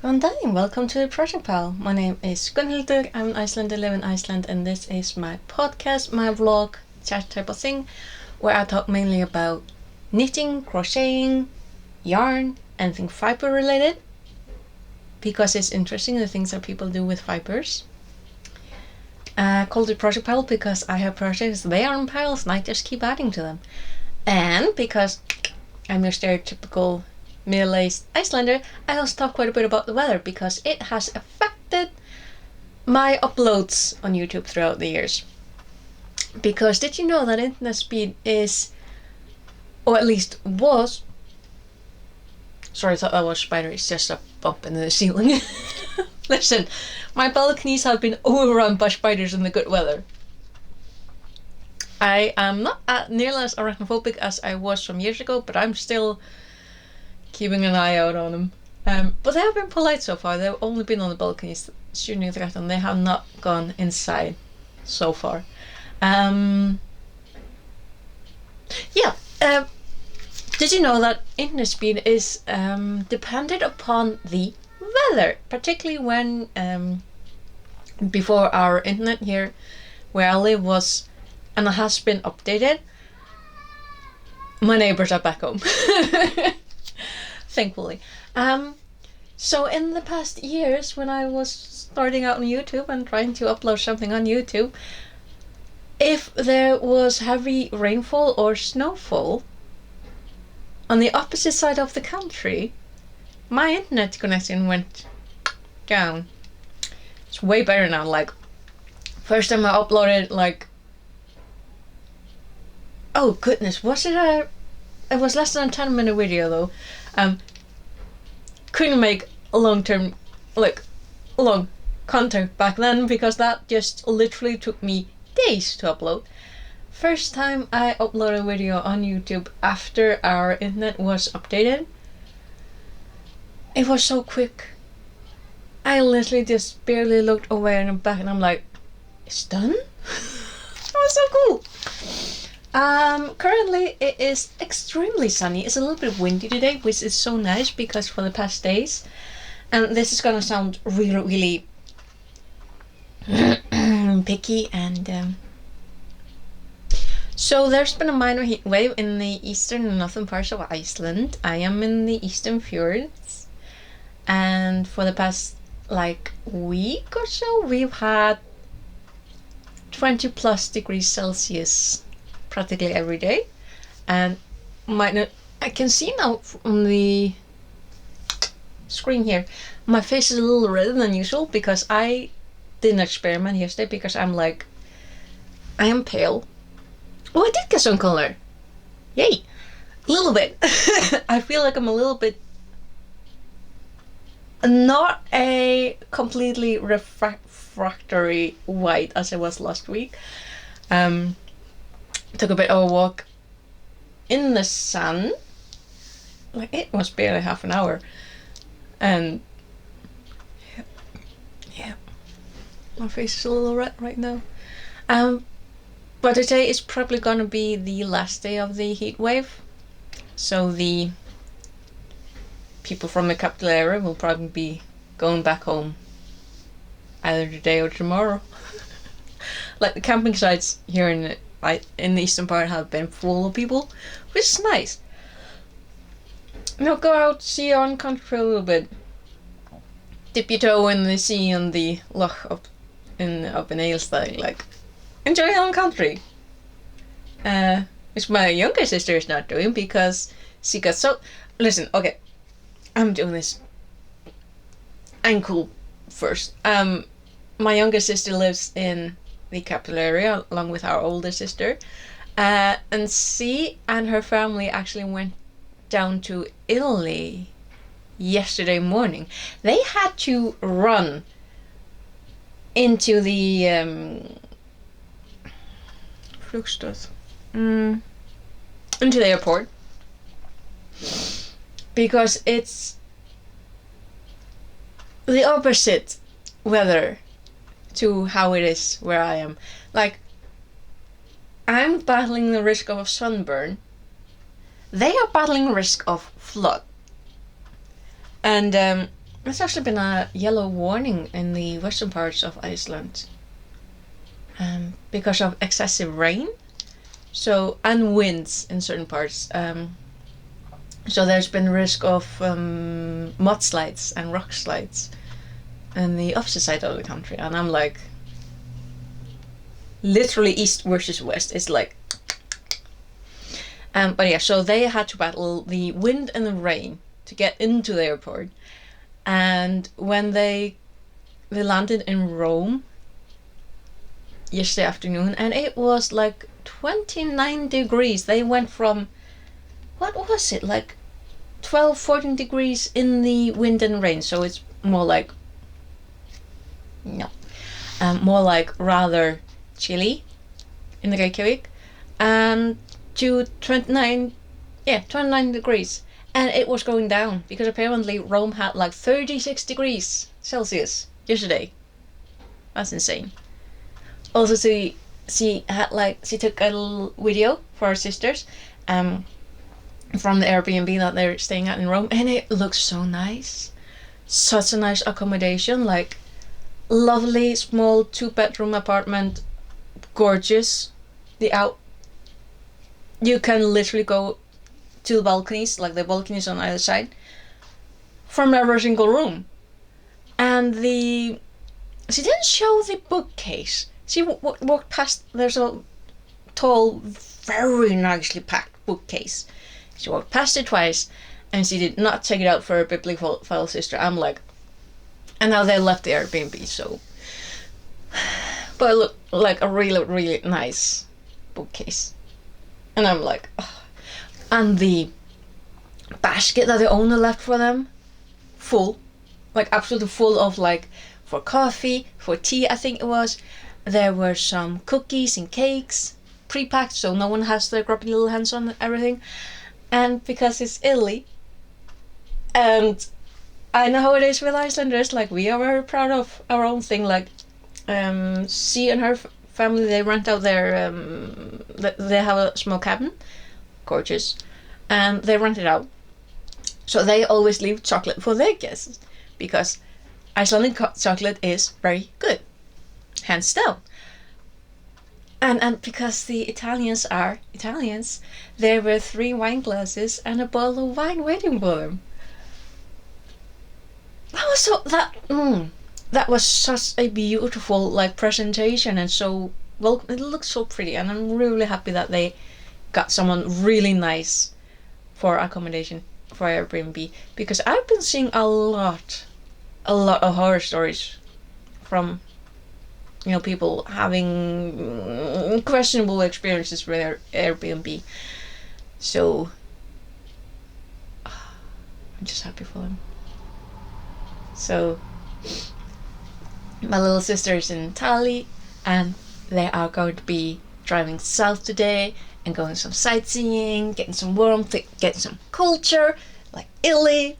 Góðan daginn, welcome to the Project Pal. My name is Gunnhildur, I'm an Icelander, live in Iceland, and this is my podcast, my vlog, chat type of thing, where I talk mainly about knitting, crocheting, yarn, anything fiber related, because it's interesting the things that people do with fibers. I called it Project Pal because I have projects, they are in piles, and I just keep adding to them. And because I'm your stereotypical middle-aged Icelander, I also talk quite a bit about the weather because it has affected my uploads on YouTube throughout the years. Because did you know that internet speed is, or at least was, sorry, I thought that was a spider, it's just a bump in the ceiling. Listen, my balconies have been overrun by spiders in the good weather. I am not nearly as arachnophobic as I was some years ago, but I'm still keeping an eye out on them. But they have been polite so far. They've only been on the balconies, shooting and they have not gone inside so far. Did you know that internet speed is dependent upon the weather, particularly when before our internet here where I live was and has been updated, my neighbors are back home. Thankfully. So in the past years when I was starting out on YouTube and trying to upload something on YouTube, if there was heavy rainfall or snowfall on the opposite side of the country, my internet connection went down. It's way better now. Like, first time I uploaded, like, oh goodness, was it it was less than a 10-minute video though. Couldn't make a long content back then because that just literally took me days to upload. First time I uploaded a video on YouTube after our internet was updated, it was so quick. I literally just barely looked away and back and I'm like, it's done? That was so cool. Currently it is extremely sunny. It's a little bit windy today, which is so nice because for the past days, and this is gonna sound really picky, and so there's been a minor heat wave in the eastern and northern parts of Iceland. I am in the eastern fjords, and for the past week or so we've had 20 plus degrees Celsius practically every day, and I can see now on the screen here my face is a little redder than usual because I did an experiment yesterday because I am pale. Oh, I did get some color, yay, a little bit. I feel like I'm a little bit not a completely refractory white as I was last week. Took a bit of a walk in the sun, like it was barely half an hour, and yeah, my face is a little red right now. But today is probably gonna be the last day of the heat wave, so the people from the capital area will probably be going back home either today or tomorrow. Like the camping sites here in the eastern part have been full of people, which is nice. Go out, see your own country for a little bit. Dip your toe in the sea and the loch up in Aylestad, like enjoy your own country. Which my younger sister is not doing because she got so. Listen, okay, I'm doing this. I'm cool first. My younger sister lives in the capital area along with our older sister, and she and her family actually went down to Italy yesterday morning. They had to run into the into the airport because it's the opposite weather to how it is where I am. Like, I'm battling the risk of sunburn. They are battling the risk of flood. And there's actually been a yellow warning in the western parts of Iceland because of excessive rain. So, and winds in certain parts. So there's been risk of mudslides and rock slides in the opposite side of the country. And I'm like, literally east versus west. It's like, but yeah, so they had to battle the wind and the rain to get into the airport. And when they landed in Rome yesterday afternoon, and it was like 29 degrees. They went from, what was it, like 12, 14 degrees in the wind and rain. So it's more like, no, more like rather chilly in Reykjavik, and to 29 degrees. And it was going down because apparently Rome had like 36 degrees Celsius yesterday. That's insane. Also, she took a little video for her sisters from the Airbnb that they're staying at in Rome, and it looks so nice. Such a nice accommodation, like lovely small 2-bedroom apartment, gorgeous. You can literally go to the balconies, like the balconies on either side, from every single room. And she didn't show the bookcase. She walked past. There's a tall, very nicely packed bookcase. She walked past it twice, and she did not take it out for her bibliophile sister. I'm like, and now they left the Airbnb. So, but it looked like a really, really nice bookcase, and I'm like, oh. And the basket that the owner left for them, full, like absolutely full of, like, for coffee, for tea, I think it was. There were some cookies and cakes, pre-packed, so no one has their grubby little hands on everything. And because it's Italy, and I know how it is with Icelanders, like, we are very proud of our own thing. Like, she and her family, they rent out their, they have a small cabin, gorgeous, and they rent it out. So they always leave chocolate for their guests, because Icelandic chocolate is very good, hands down. And because the Italians are Italians, there were 3 wine glasses and a bottle of wine waiting for them. That was such a beautiful, like, presentation, and so well, it looks so pretty, and I'm really happy that they got someone really nice for accommodation for Airbnb, because I've been seeing a lot of horror stories from, you know, people having questionable experiences with Airbnb. So I'm just happy for them. So my little sister is in Italy, and they are going to be driving south today and going some sightseeing, getting some warmth, getting some culture, like Italy.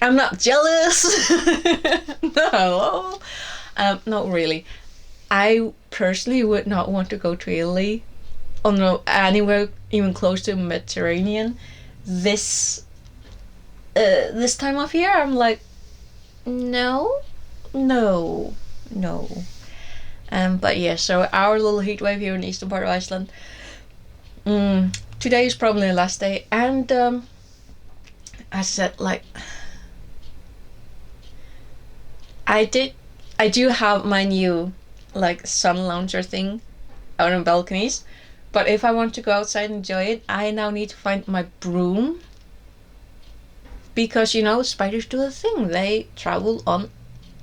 I'm not jealous. No, not really. I personally would not want to go to Italy, or no, anywhere even close to Mediterranean. This time of year, I'm like, no. But yeah, so our little heat wave here in the eastern part of Iceland. Today is probably the last day, and I said, like, I do have my new, like, sun lounger thing out on balconies, but if I want to go outside and enjoy it, I now need to find my broom, because, you know, spiders do the thing. They travel on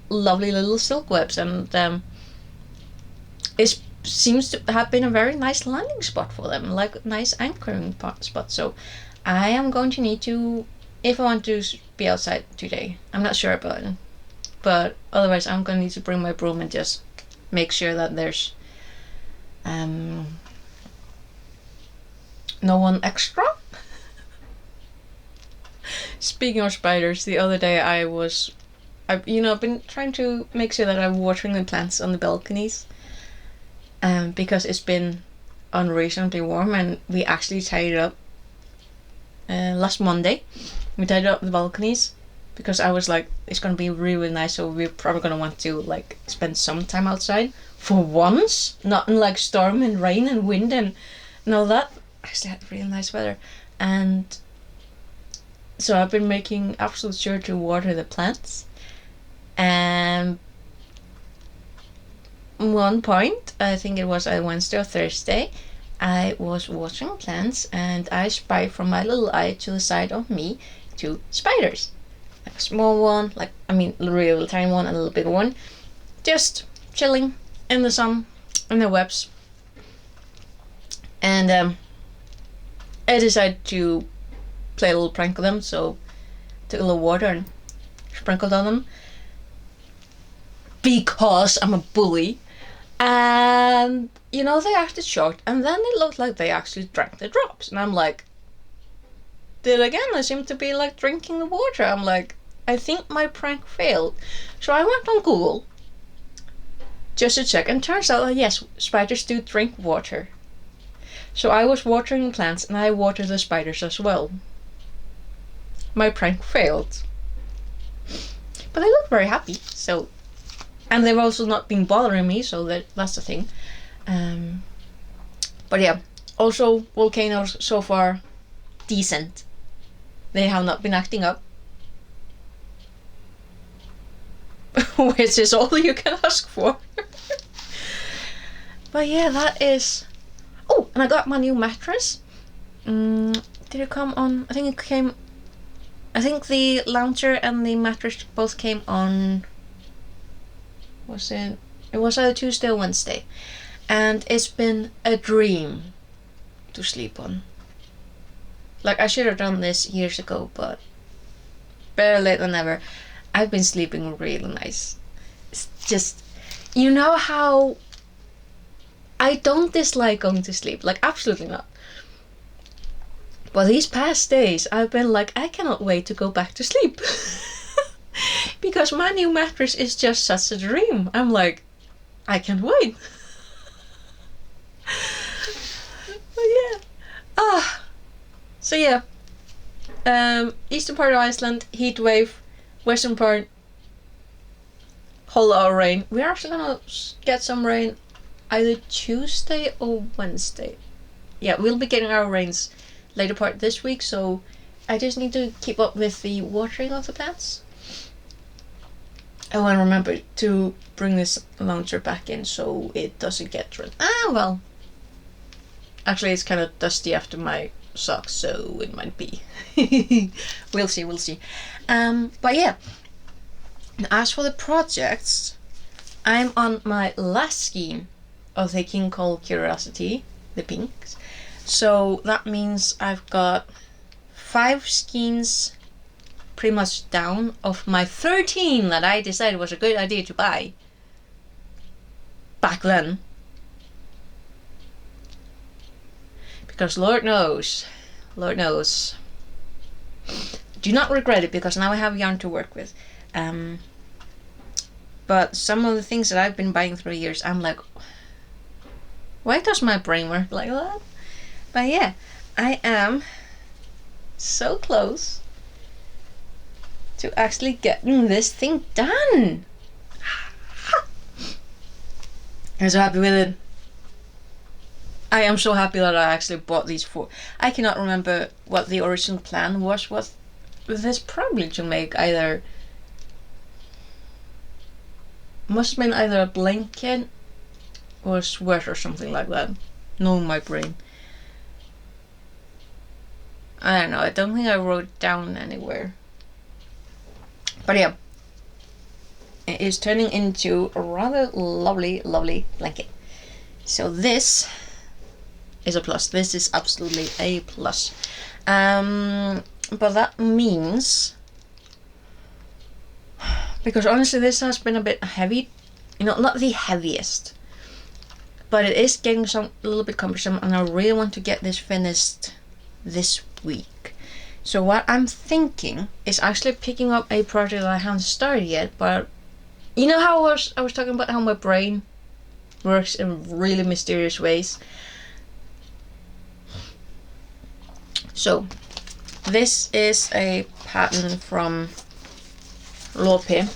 lovely little silk webs, and it seems to have been a very nice landing spot for them, like a nice anchoring spot. So I am going to need to, if I want to be outside today, I'm not sure about it, but otherwise I'm going to need to bring my broom and just make sure that there's no one extra. Speaking of spiders, the other day I've been trying to make sure that I'm watering the plants on the balconies, because it's been unreasonably warm, and we actually tied it up last Monday, We tidied up the balconies because I was like, it's gonna be really nice, so we're probably gonna want to like spend some time outside for once, not in like storm and rain and wind and all that. Actually had really nice weather, and so I've been making absolute sure to water the plants. And one point, I think it was a Wednesday or Thursday, I was watching plants and I spied from my little eye to the side of me 2 spiders. Like a small one, a really tiny one and a little bigger one, just chilling in the sun, in their webs. And I decided to play a little prank with them, so took a little water and sprinkled on them. Because I'm a bully. And, they acted shocked, and then it looked like they actually drank the drops. And I'm like, they seem to be like drinking the water. I'm like, I think my prank failed. So I went on Google just to check, and turns out that yes, spiders do drink water. So I was watering plants and I watered the spiders as well. My prank failed. But they look very happy, so. And they've also not been bothering me, so that's the thing. But yeah, also volcanoes so far decent. They have not been acting up. Which is all you can ask for. But yeah, that is. Oh, and I got my new mattress. Did it come on? I think the lounger and the mattress both came on. It was either Tuesday or Wednesday. And it's been a dream to sleep on. Like, I should have done this years ago, but better late than never. I've been sleeping really nice. It's just, how I don't dislike going to sleep. Like, absolutely not. But these past days, I've been like, I cannot wait to go back to sleep. Because my new mattress is just such a dream. I'm like, I can't wait. But yeah. So yeah. Eastern part of Iceland, heat wave. Western part, whole lot of rain. We're actually gonna get some rain either Tuesday or Wednesday. Yeah, we'll be getting our rains later part this week, so I just need to keep up with the watering of the plants. I want to remember to bring this lounger back in so it doesn't get drenched. Well. Actually, it's kind of dusty after my socks, so it might be. We'll see. But yeah. As for the projects, I'm on my last skein of the King Cole Curiosity, the pinks. So that means I've got 5 skeins pretty much down of my 13 that I decided was a good idea to buy back then. Because Lord knows, do not regret it, because now I have yarn to work with. But some of the things that I've been buying through the years, I'm like, why does my brain work like that? But yeah, I am so close to actually getting this thing done. I'm so happy with it. I am so happy that I actually bought these 4. I cannot remember what the original plan was with this, probably to make either, must have been either a blanket or a sweater or something like that. Knowing my brain. I don't know, I don't think I wrote it down anywhere. But yeah, it is turning into a rather lovely blanket. So this is a plus. This is absolutely a plus. But that means, because honestly this has been a bit heavy, not the heaviest, but it is getting a little bit cumbersome, and I really want to get this finished this week. So what I'm thinking is actually picking up a project that I haven't started yet, but how I was talking about how my brain works in really mysterious ways. So This is a pattern from Lope,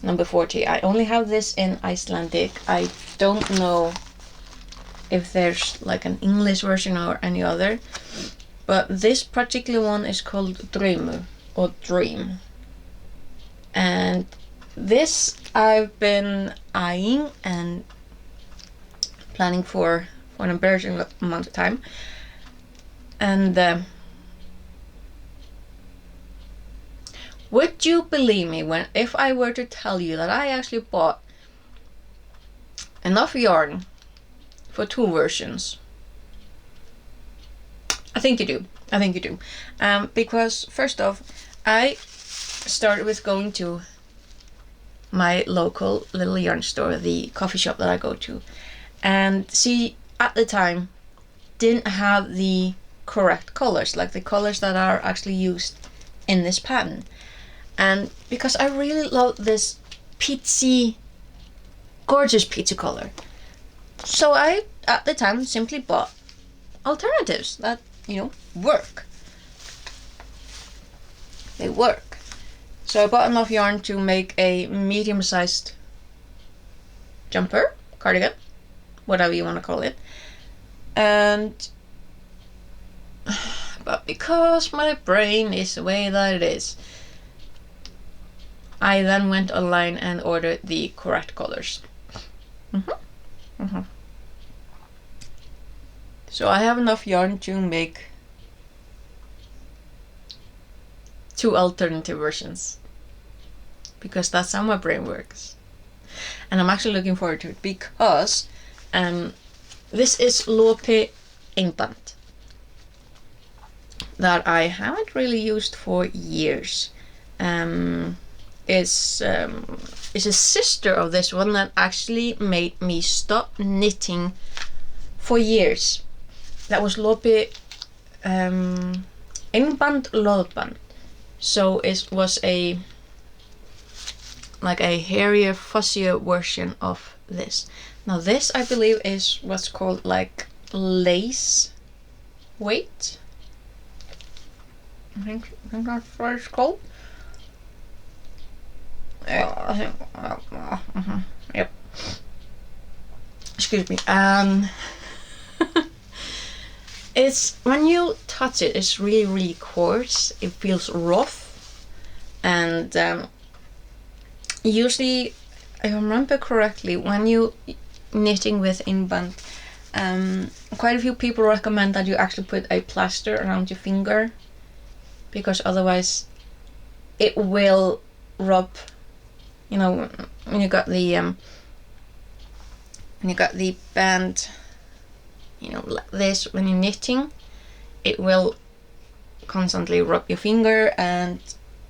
number 40. I only have this in Icelandic. I don't know if there's like an English version or any other, but this particular one is called Draumur or Dream. And this I've been eyeing and planning for an embarrassing amount of time. And would you believe me if I were to tell you that I actually bought enough yarn for 2 versions? I think you do. Because first off, I started with going to my local little yarn store, the coffee shop that I go to, and see, at the time, didn't have the correct colors, like the colors that are actually used in this pattern. And because I really love this peachy, gorgeous peachy color, so I, at the time, simply bought alternatives that, work. They work. So I bought enough yarn to make a medium-sized jumper, cardigan, whatever you want to call it. But because my brain is the way that it is, I then went online and ordered the correct colors. So I have enough yarn to make 2 alternative versions, because that's how my brain works. And I'm actually looking forward to it, because this is Lope Einband that I haven't really used for years. Is a sister of this one that actually made me stop knitting for years. That was Lope Einband Loðband. So it was a hairier, fussier version of this. Now this, I believe, is what's called like lace weight. I think that's what it's called. Yep. Excuse me. It's, when you touch it, it's really, really coarse. It feels rough, and usually, if I remember correctly, when you knitting with Einband, quite a few people recommend that you actually put a plaster around your finger, because otherwise it will rub. When you got the band, like this, when you're knitting, it will constantly rub your finger. And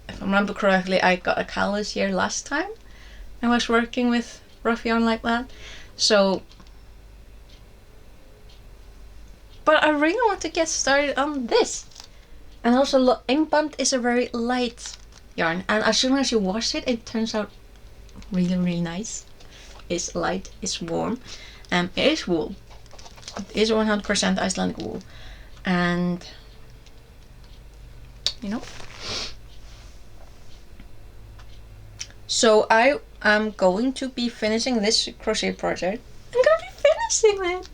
if I remember correctly, I got a callus here last time I was working with rough yarn like that. So, but I really want to get started on this. And also, Einband is a very light yarn, and as soon as you wash it, it turns out really, really nice. It's light, it's warm, it is wool. It is 100% Icelandic wool, and so I am going to be finishing this crochet project. I'm going to be finishing it,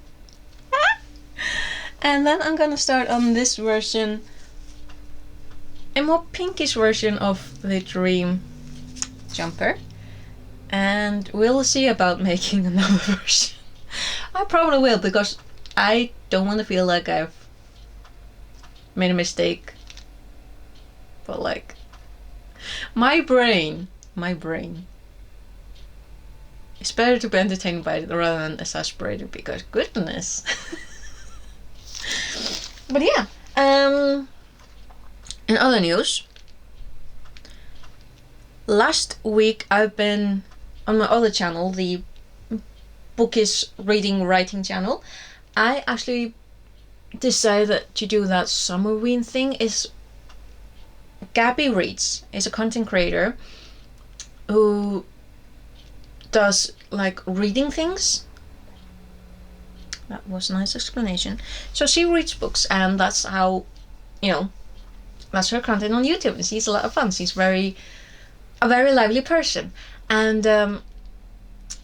and then I'm gonna start on this version, a more pinkish version of the Dream jumper. And we'll see about making another version. I probably will, because I don't want to feel like I've made a mistake. But like, my brain, it's better to be entertained by it rather than exasperated, because goodness. But yeah, in other news, last week I've been on my other channel, the bookish reading writing channel. I actually decided to do that Summerween thing. Is Gabby Reads is a content creator who does like reading things. That was a nice explanation. So she reads books, and that's how, that's her content on YouTube, and she's a lot of fun. She's a very lively person, and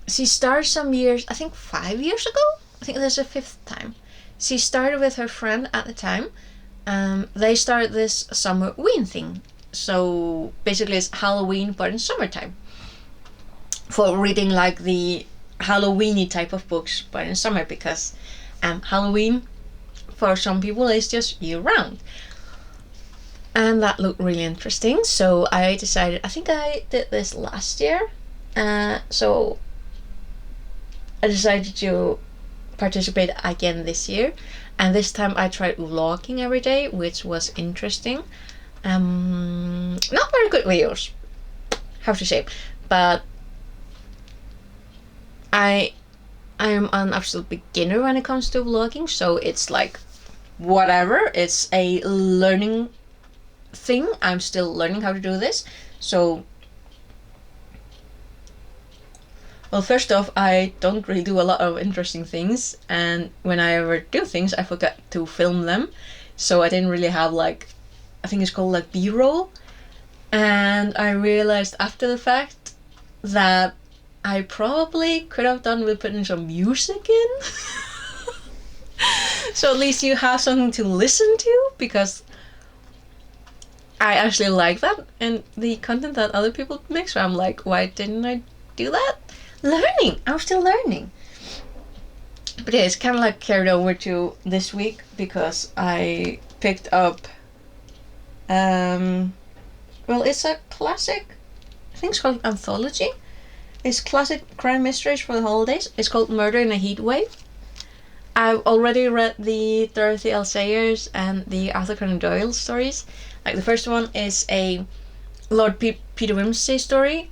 she started some years, I think 5 years ago. I think this is the 5th time. She started with her friend at the time. They started this summer ween thing. So basically, it's Halloween but in summertime. For reading like the Halloweeny type of books, but in summer, because Halloween for some people is just year round. And that looked really interesting, so I decided, I think I did this last year, so I decided to participate again this year, and this time I tried vlogging every day, which was interesting. Not very good videos, have to say, but I'm an absolute beginner when it comes to vlogging, so it's like whatever, it's a learning thing. I'm still learning how to do this. So, well, first off, I don't really do a lot of interesting things, and when I ever do things, I forget to film them, so I didn't really have like, I think it's called like B-roll, and I realized after the fact that I probably could have done with putting some music in. So at least you have something to listen to, because I actually like that and the content that other people make, so I'm like, why didn't I do that? Learning! I'm still learning. But yeah, it's kind of like carried over to this week, because I picked up, well, it's a classic, I think it's called anthology. It's classic crime mysteries for the holidays. It's called Murder in a Heat Wave. I've already read the Dorothy L. Sayers and the Arthur Conan Doyle stories. Like the first one is a Lord Peter Wimsey story,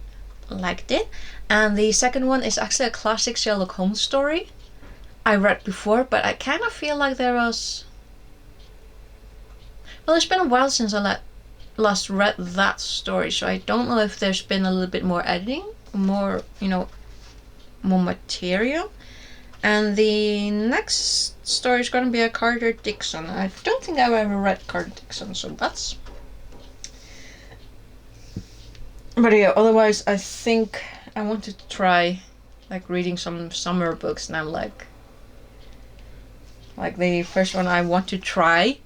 liked it, and the second one is actually a classic Sherlock Holmes story I read before, but I kind of feel like there was, well, it's been a while since I last read that story, so I don't know if there's been a little bit more editing, more, more material. And the next story is going to be a Carter Dixon. I don't think I've ever read Carter Dixon, so that's... But yeah, otherwise I think I want to try like reading some summer books, and I'm like the first one I want to try,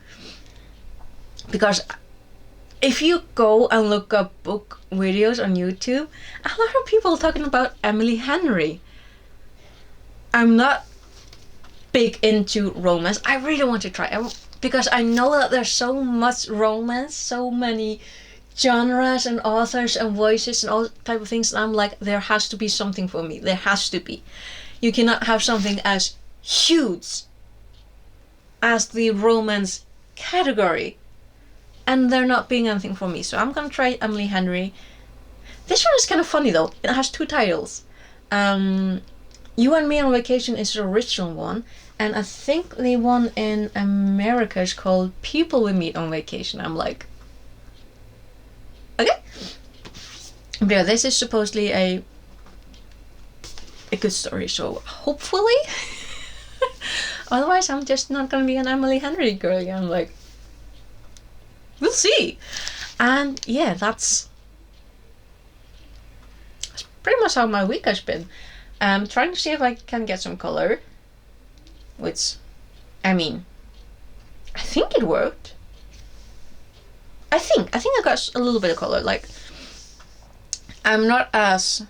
because if you go and look up book videos on YouTube, a lot of people talking about Emily Henry. I'm not big into romance. I really want to try it, because I know that there's so much romance, so many genres and authors and voices and all type of things, and I'm like, there has to be something for me. There has to be. You cannot have something as huge as the romance category and there not being anything for me. So I'm gonna try Emily Henry. This one is kind of funny though. It has 2 titles. You and Me on Vacation is the original one, and I think the one in America is called People We Meet on Vacation. I'm like, okay. But yeah, this is supposedly a good story, so hopefully. Otherwise, I'm just not gonna be an Emily Henry girl. I'm like, we'll see. And yeah, that's pretty much how my week has been. I'm trying to see if I can get some color, which, I mean, I think it worked. I think I got a little bit of color. Like, I'm not as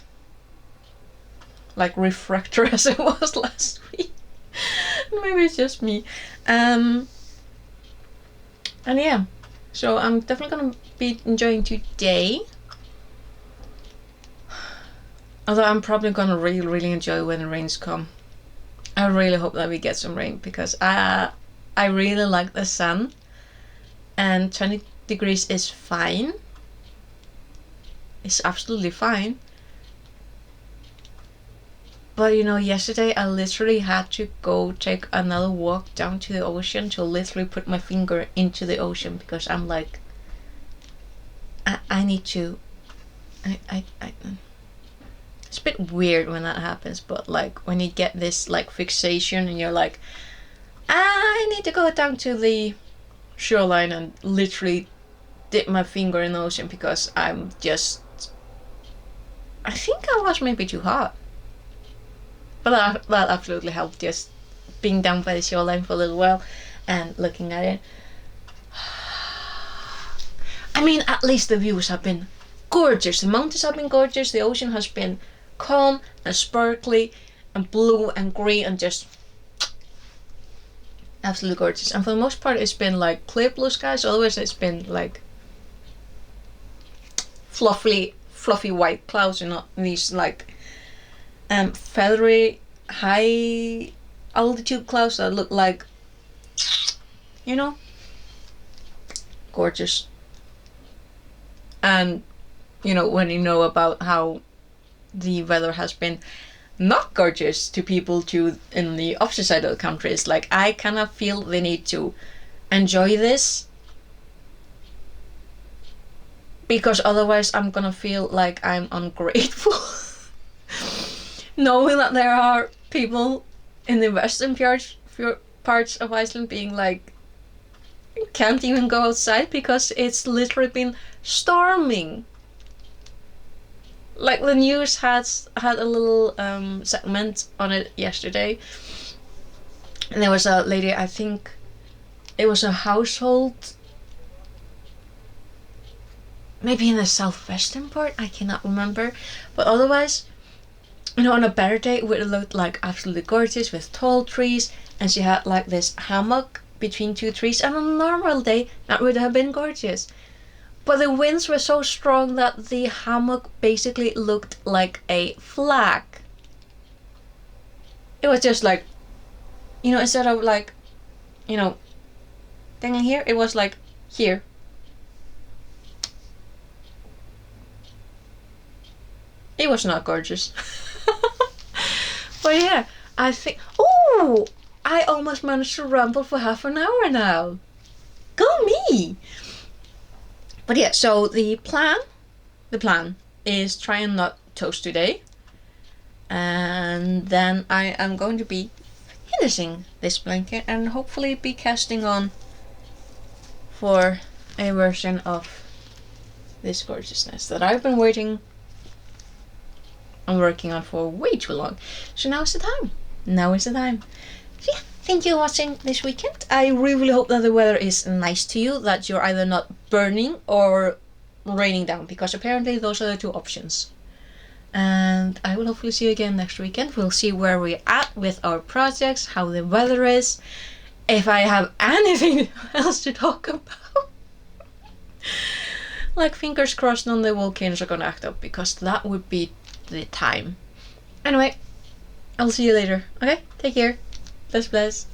like refractory as it was last week. Maybe it's just me. And yeah, so I'm definitely gonna be enjoying today. Although I'm probably gonna really enjoy when the rains come. I really hope that we get some rain, because I really like the sun, and 20 degrees is fine. It's absolutely fine. But yesterday I literally had to go take another walk down to the ocean to literally put my finger into the ocean, because I'm like, I need to, it's a bit weird when that happens, but like when you get this like fixation and you're like, I need to go down to the shoreline and literally dip my finger in the ocean because I think I was maybe too hot. But that absolutely helped, just being down by the shoreline for a little while and looking at it. I mean, at least the views have been gorgeous. The mountains have been gorgeous. The ocean has been calm and sparkly and blue and green and just absolutely gorgeous. And for the most part, it's been like clear blue skies. Otherwise, it's been like fluffy white clouds, and not these like feathery high altitude clouds that look like, gorgeous. And when you know about how the weather has been not gorgeous to people in the opposite side of the country, it's like I cannot feel the need to enjoy this, because otherwise I'm gonna feel like I'm ungrateful. Knowing that there are people in the western parts of Iceland being like, can't even go outside because it's literally been storming. Like, the news had a little segment on it yesterday, and there was a lady, I think it was a household, maybe in the southwestern part, I cannot remember, but otherwise, on a better day it would have looked like absolutely gorgeous with tall trees, and she had like this hammock between two trees, and on a normal day that would have been gorgeous. But the winds were so strong that the hammock basically looked like a flag. It was just like, instead of like, dangling here, it was like here. It was not gorgeous. But yeah, I think, I almost managed to ramble for half an hour now. Go me! But yeah, so the plan is try and not toast today. And then I am going to be finishing this blanket and hopefully be casting on for a version of this gorgeousness that I've been waiting and working on for way too long. So now is the time. So yeah, thank you for watching this weekend. I really hope that the weather is nice to you, that you're either not burning or raining down, because apparently those are the two options. And I will hopefully see you again next weekend. We'll see where we're at with our projects, how the weather is, if I have anything else to talk about. Like, fingers crossed none of the volcanoes are gonna act up, because that would be the time. Anyway, I'll see you later. Okay, take care. Bless.